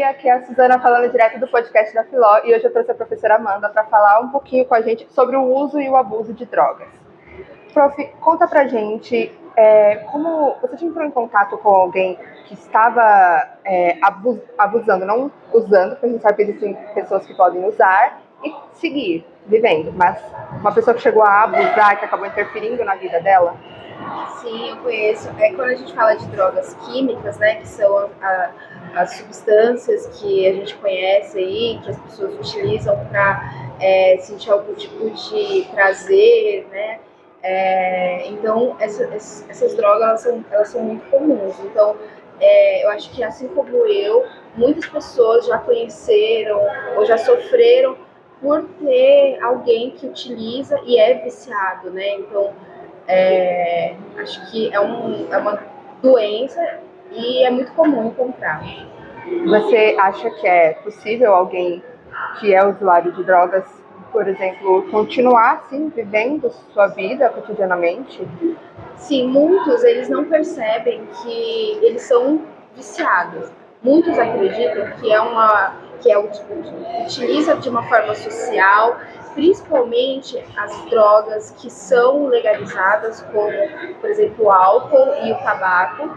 dia, aqui é a Suzana falando direto do podcast da Filó e hoje eu trouxe a professora Amanda para falar um pouquinho com a gente sobre o uso e o abuso de drogas. Prof, conta pra gente como você já entrou em contato com alguém que estava abusando, não usando, porque a gente sabe que existem pessoas que podem usar e seguir vivendo, mas uma pessoa que chegou a abusar, que acabou interferindo na vida dela? Sim, eu conheço. Quando a gente fala de drogas químicas, né, que são as substâncias que a gente conhece aí, que as pessoas utilizam para sentir algum tipo de prazer, né? Então, essas drogas elas são muito comuns. Então, eu acho que assim como eu, muitas pessoas já conheceram ou já sofreram por ter alguém que utiliza e é viciado, né? Então, acho que é uma doença e é muito comum encontrar. Você acha que é possível alguém que é usuário de drogas, por exemplo, continuar assim, vivendo sua vida cotidianamente? Sim, muitos eles não percebem que eles são viciados. Muitos acreditam utiliza de uma forma social, principalmente as drogas que são legalizadas, como, por exemplo, o álcool e o tabaco.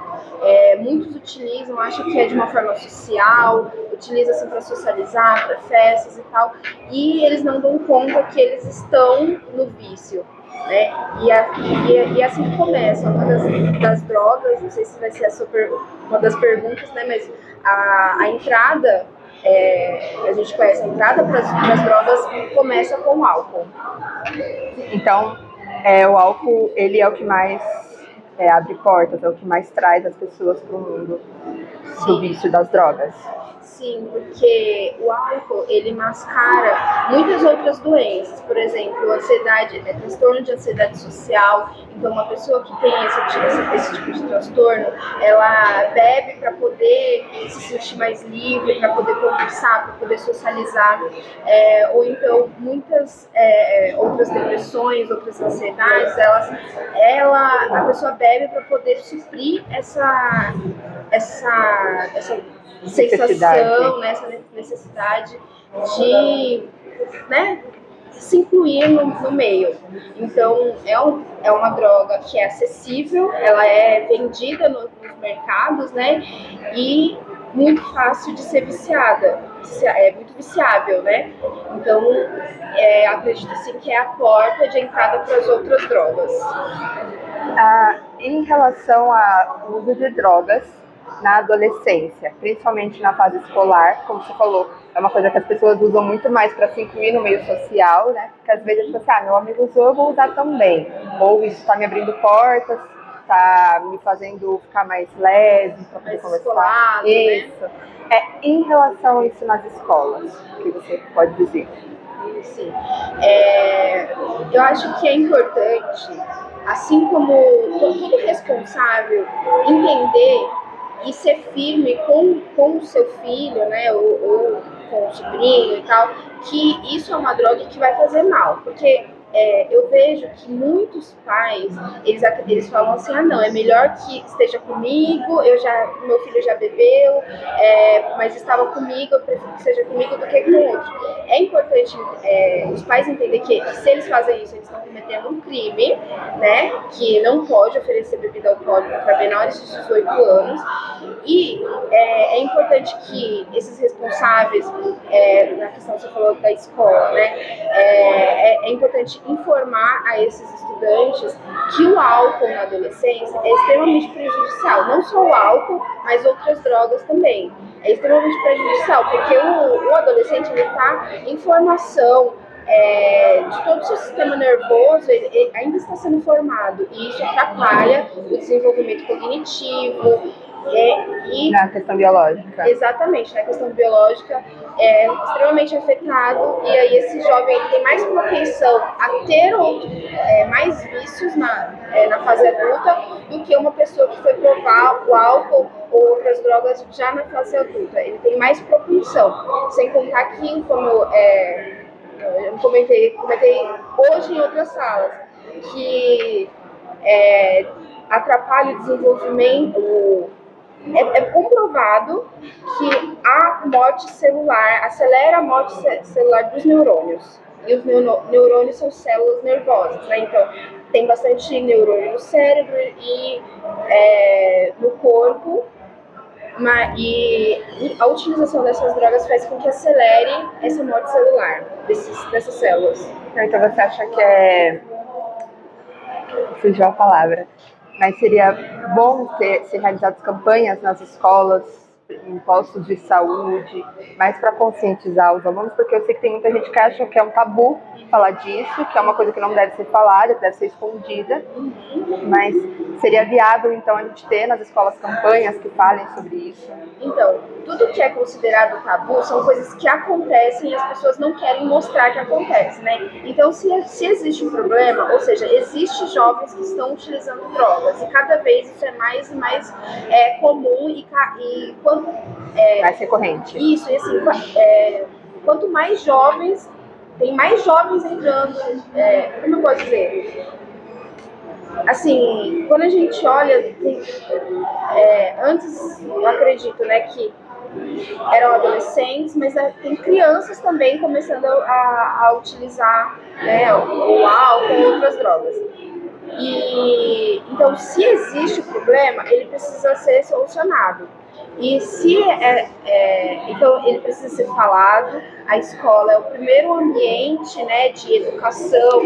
Muitos utilizam, acham que é de uma forma social, utilizam assim para socializar, para festas e tal, e eles não dão conta que eles estão no vício. Né? E assim que começa, uma das drogas, não sei se vai ser uma das perguntas, né? Mas a entrada, a gente conhece a entrada para as drogas, começa com o álcool. Então, o álcool, ele é o que mais abre portas, é o que mais traz as pessoas para o mundo do vício das drogas. Sim, porque o álcool, ele mascara muitas outras doenças, por exemplo, ansiedade, transtorno de ansiedade social. Então, uma pessoa que tem esse tipo de transtorno, ela bebe para poder se sentir mais livre, para poder conversar, para poder socializar, ou então muitas outras depressões, outras ansiedades, a pessoa bebe para poder suprir essa sensação, né, essa necessidade de, né, se incluir no meio. Então, é uma droga que é acessível, ela é vendida nos mercados, né, e muito fácil de ser viciada, é muito viciável, né? Então, acredito sim que é a porta de entrada para as outras drogas. Em relação ao uso de drogas na adolescência, principalmente na fase escolar, como você falou, é uma coisa que as pessoas usam muito mais para se incluir no meio social, né? Porque às vezes tipo assim, meu amigo usou, eu vou usar também. Ou isso está me abrindo portas, está me fazendo ficar mais leve, para poder conversar. Isso. Né? Em relação a isso nas escolas, o que você pode dizer? Sim. Eu acho que é importante, assim como todo responsável, entender e ser firme com o seu filho, né, ou com o sobrinho e tal, que isso é uma droga que vai fazer mal, porque eu vejo que muitos pais, eles falam assim, não, é melhor que esteja comigo, meu filho já bebeu, mas estava comigo, eu prefiro que seja comigo do que com outro. É importante os pais entenderem que se eles fazem isso, eles estão cometendo um crime, né, que não pode oferecer bebida alcoólica para menores de 18 anos, e é importante que esses responsáveis, na questão que você falou da escola, né, é importante informar a esses estudantes que o álcool na adolescência é extremamente prejudicial. Não só o álcool, mas outras drogas também. É extremamente prejudicial, porque o adolescente está em formação de todo o seu sistema nervoso, ele ainda está sendo formado, e isso atrapalha o desenvolvimento cognitivo, na questão biológica. Exatamente, na questão biológica é extremamente afetado, e aí esse jovem tem mais propensão a ter mais vícios na fase adulta do que uma pessoa que foi provar o álcool ou outras drogas já na fase adulta. Ele tem mais propensão, sem contar que, como eu comentei hoje em outras salas, que atrapalha o desenvolvimento é comprovado que a morte celular acelera a morte celular dos neurônios. E os neurônios são células nervosas, né? Então, tem bastante neurônio no cérebro e no corpo. E a utilização dessas drogas faz com que acelere essa morte celular dessas células. Então você acha que fugiu a palavra, mas seria bom ser realizadas campanhas nas escolas, em postos de saúde, mais para conscientizar os alunos, porque eu sei que tem muita gente que acha que é um tabu falar disso, que é uma coisa que não deve ser falada, que deve ser escondida, mas seria viável, então, a gente ter nas escolas campanhas que falem sobre isso? Então, tudo que é considerado tabu são coisas que acontecem e as pessoas não querem mostrar que acontece, né? Então, se existe um problema, ou seja, existem jovens que estão utilizando drogas e cada vez isso é mais e mais comum e quando... mais recorrente. Isso, e assim, quanto mais jovens, tem mais jovens entrando, como eu posso dizer? Assim, quando a gente olha, antes eu acredito, né, que eram adolescentes, mas tem crianças também começando a utilizar, né, o álcool ou outras drogas. E então, se existe o problema, ele precisa ser solucionado. E se então ele precisa ser falado. A escola é o primeiro ambiente, né, de educação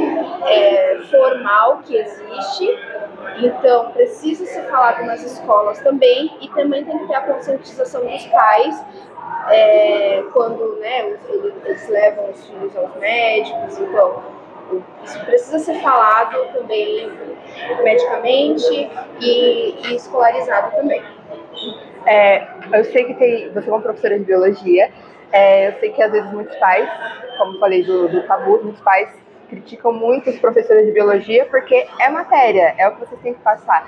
formal que existe. Então precisa ser falado nas escolas também, e também tem que ter a conscientização dos pais quando, né, eles levam os filhos aos médicos. Então isso precisa ser falado também medicamente e escolarizado também. Eu sei que você é uma professora de biologia, eu sei que às vezes muitos pais, como falei do tabu, muitos pais criticam muito os professores de biologia porque é matéria, é o que vocês têm que passar.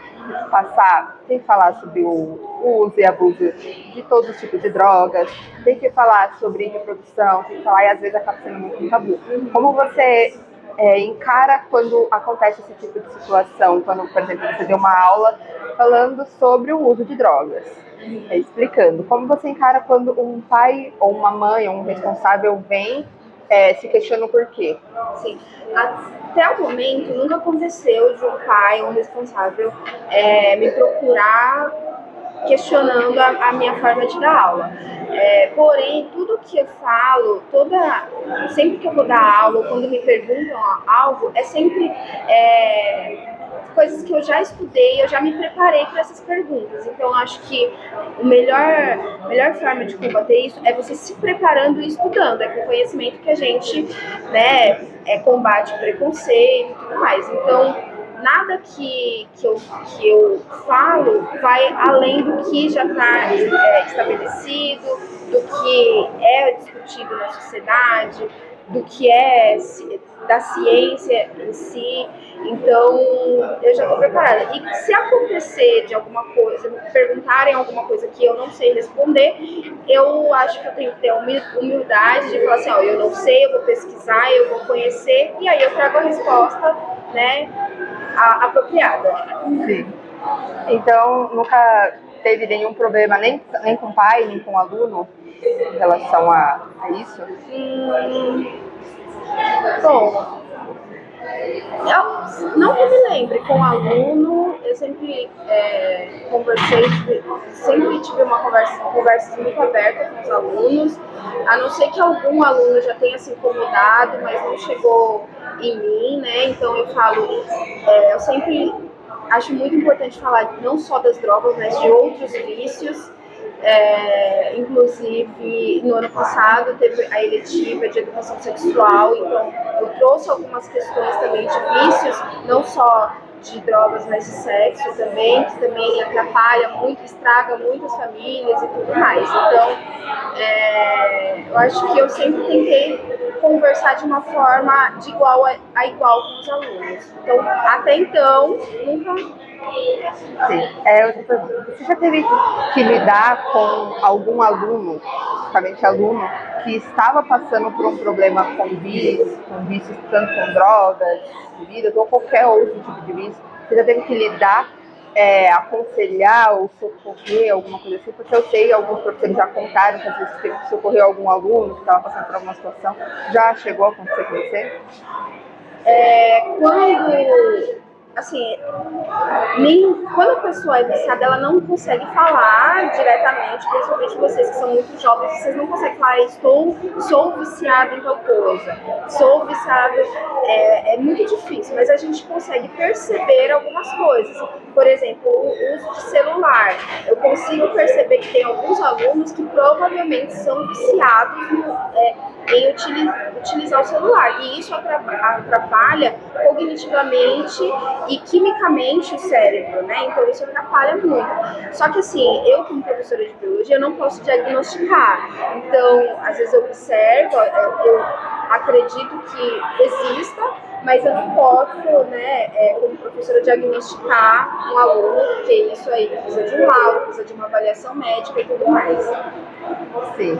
Tem que falar sobre o uso e abuso de todos os tipos de drogas, tem que falar sobre reprodução, tem que falar, e às vezes acaba sendo muito um tabu. Como você encara quando acontece esse tipo de situação, quando, por exemplo, você deu uma aula falando sobre o uso de drogas, explicando, como você encara quando um pai ou uma mãe ou um responsável vem se questiona o porquê? Sim, até o momento nunca aconteceu de um pai ou um responsável me procurar questionando a minha forma de dar aula. Porém, tudo que eu falo, sempre que eu vou dar aula, ou quando me perguntam algo, é sempre coisas que eu já estudei, eu já me preparei para essas perguntas. Então, acho que a melhor forma de combater isso é você se preparando e estudando. É com conhecimento que a gente, né, combate o preconceito e tudo mais. Então, nada que eu falo vai além do que já está estabelecido, do que é discutido na sociedade, do que é da ciência em si. Então, eu já estou preparada. E se acontecer de alguma coisa, me perguntarem alguma coisa que eu não sei responder, eu acho que eu tenho que ter humildade de falar assim, eu não sei, eu vou pesquisar, eu vou conhecer, e aí eu trago a resposta, né, apropriada. Sim. Então, nunca teve nenhum problema nem com o pai, nem com o aluno em relação a isso? Bom, eu não que eu me lembre, com o aluno, eu sempre conversei, sempre tive uma conversa muito aberta com os alunos, a não ser que algum aluno já tenha se incomodado, mas não chegou em mim, né? Então eu falo, eu sempre acho muito importante falar não só das drogas, mas de outros vícios. Inclusive, no ano passado teve a eletiva de educação sexual, então eu trouxe algumas questões também de vícios, não só de drogas, mas de sexo também, que também atrapalha muito, estraga muitas famílias e tudo mais. Então, eu acho que eu sempre tentei conversar de uma forma de igual a igual com os alunos. Então, até então, nunca... Sim. Outra pergunta. Você já teve que lidar com algum aluno, principalmente aluno, que estava passando por um problema com vícios tanto com drogas, bebidas ou qualquer outro tipo de vício? Você já teve que lidar aconselhar ou socorrer, alguma coisa assim? Porque eu sei, alguns professores já contaram que às vezes teve que socorrer algum aluno que estava passando por alguma situação. Já chegou a acontecer com você? Quando a pessoa é viciada, ela não consegue falar diretamente, principalmente vocês que são muito jovens, vocês não conseguem falar, sou viciado em tal coisa, sou viciado, é muito difícil, mas a gente consegue perceber algumas coisas. Por exemplo, o uso de celular. Eu consigo perceber que tem alguns alunos que provavelmente são viciados em utilizar o celular, e isso atrapalha cognitivamente e quimicamente o cérebro, né? Então isso atrapalha muito. Só que assim, eu como professora de biologia não posso diagnosticar. Então, às vezes eu observo, eu acredito que exista, mas eu não posso, né, como professora, diagnosticar um aluno, porque isso aí precisa de um laudo, precisa de uma avaliação médica e tudo mais. Sim.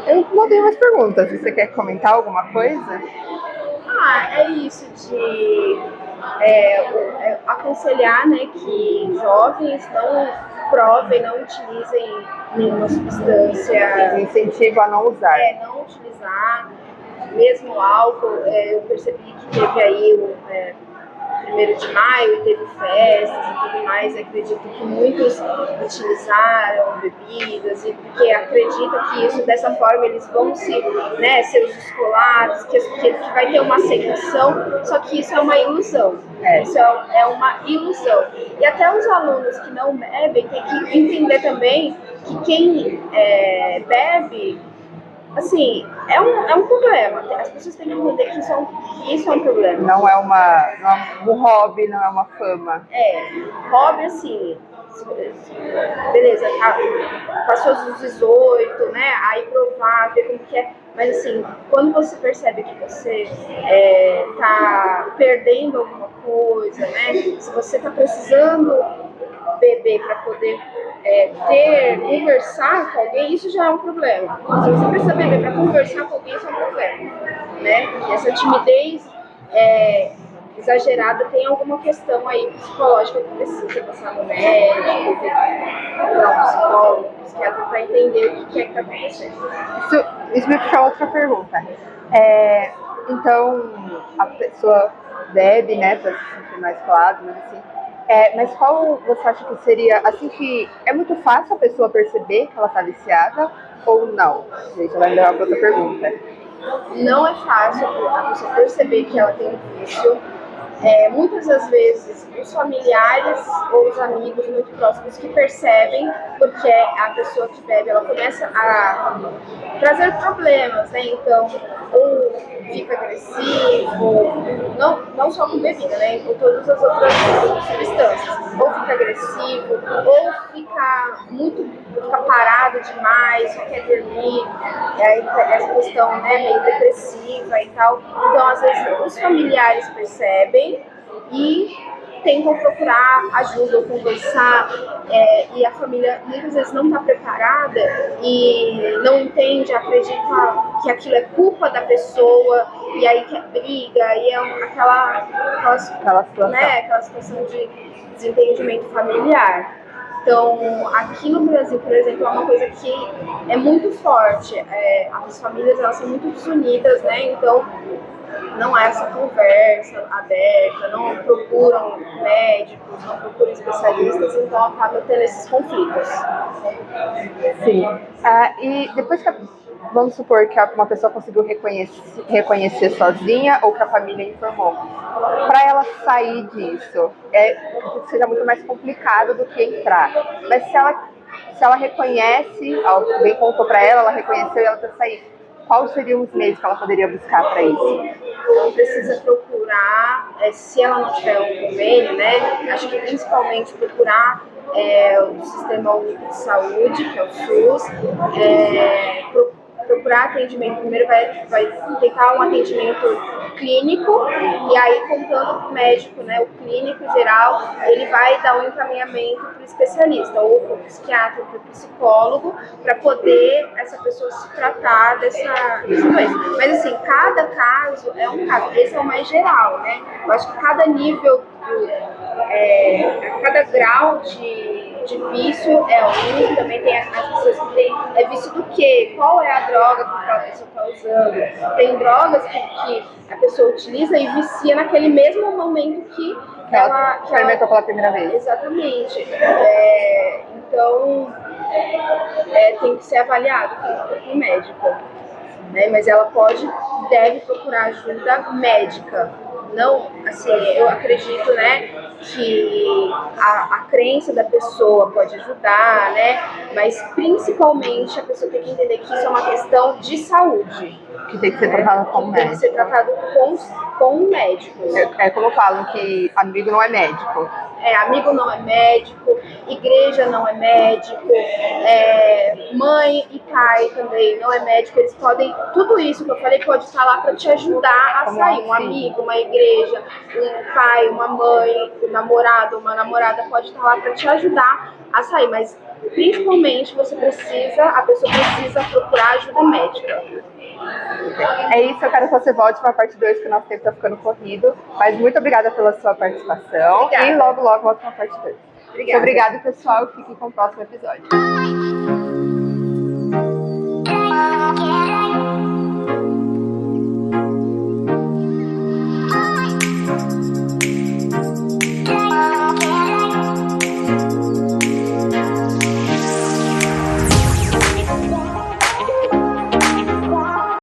Eu não tenho mais perguntas. Você quer comentar alguma coisa? É isso de aconselhar, né, que jovens não provem, não utilizem nenhuma substância. Incentivo a não usar. Não utilizar. Mesmo álcool, eu percebi que teve aí o 1º de maio, teve festas e tudo mais. Acredito que muitos utilizaram bebidas, e porque acreditam que isso, dessa forma, eles vão ser os descolados, que vai ter uma aceitação, só que isso é uma ilusão. Isso é uma ilusão. E até os alunos que não bebem têm que entender também que quem bebe, assim, é um problema. As pessoas têm que entender que isso é um problema. Não é um hobby, não é uma fama. Hobby, assim, beleza, passou dos 18, né? Aí provar, ver como que é. Mas assim, quando você percebe que você tá perdendo alguma coisa, né? Se você tá precisando beber para poder conversar com alguém, isso já é um problema. Se você precisa beber para conversar com alguém, isso é um problema, né? E essa timidez exagerada tem alguma questão aí psicológica que precisa passar no médico, procurar um psicólogo, um psiquiatra, para entender o que é que está acontecendo. Isso me puxa outra pergunta. Então, a pessoa bebe, né, para se sentir mais claro, mas assim, mas qual você acha que seria, assim, que é muito fácil a pessoa perceber que ela está viciada ou não? Gente, vai me levar para outra pergunta. Não é fácil a pessoa perceber que ela tem um vício. Muitas das vezes os familiares ou os amigos muito próximos que percebem, porque a pessoa que bebe, ela começa a trazer problemas, né? Então, ou fica agressivo, não só com bebida, né? Com todas as outras substâncias. Ou fica agressivo, ou fica parado demais, só quer dormir, essa questão, né, meio depressiva e tal. Então, às vezes, os familiares percebem e tentam procurar ajuda ou conversar, e a família muitas vezes não está preparada e não entende, acredita que aquilo é culpa da pessoa, e aí quer briga, e é aquela situação de desentendimento familiar. Então, aqui no Brasil, por exemplo, é uma coisa que é muito forte. As famílias, elas são muito desunidas, né? Então, não há essa conversa aberta, não procuram médicos, não procuram especialistas, então acaba tendo esses conflitos. Sim. E depois que vamos supor que uma pessoa conseguiu reconhecer sozinha ou que a família informou, para ela sair disso, seja muito mais complicado do que entrar. Mas se ela reconhece, alguém contou para ela reconheceu e ela quer sair, quais seriam os meios que ela poderia buscar para isso? Ela precisa procurar, se ela não tiver um convênio, né? Acho que principalmente procurar o Sistema Único de Saúde, que é o SUS, procurar atendimento, primeiro vai tentar um atendimento clínico, e aí contando com o médico, né, o clínico geral, ele vai dar um encaminhamento para o especialista, ou para o psiquiatra, para o psicólogo, para poder essa pessoa se tratar dessa doença. Mas assim, cada caso é um caso, esse é o mais geral, né? Eu acho que cada nível, cada grau de vício é um, também tem as pessoas que têm vício do quê? Qual é a droga que aquela pessoa está usando? Tem drogas que a pessoa utiliza e vicia naquele mesmo momento que ela experimentou pela primeira vez. Exatamente. Então, tem que ser avaliado com o médico. Né? Mas ela deve procurar ajuda médica. Não, assim, eu acredito, né, que a crença da pessoa pode ajudar, né, mas principalmente a pessoa tem que entender que isso é uma questão de saúde. Que tem que ser tratado com o médico. Tem que ser tratado com um médico. É como falam que amigo não é médico. Amigo não é médico, igreja não é médico, mãe e pai também não é médico. Eles podem, tudo isso que eu falei pode estar lá para te ajudar a sair. Um amigo, uma igreja, um pai, uma mãe, um namorado, uma namorada pode estar lá para te ajudar a sair. Mas principalmente a pessoa precisa procurar ajuda médica. É isso, eu quero que você volte para a parte 2, que o nosso tempo está ficando corrido. Mas muito obrigada pela sua participação. Obrigada. E logo, logo volto para a parte 2. Obrigada. Obrigada, pessoal. Fiquem com o próximo episódio.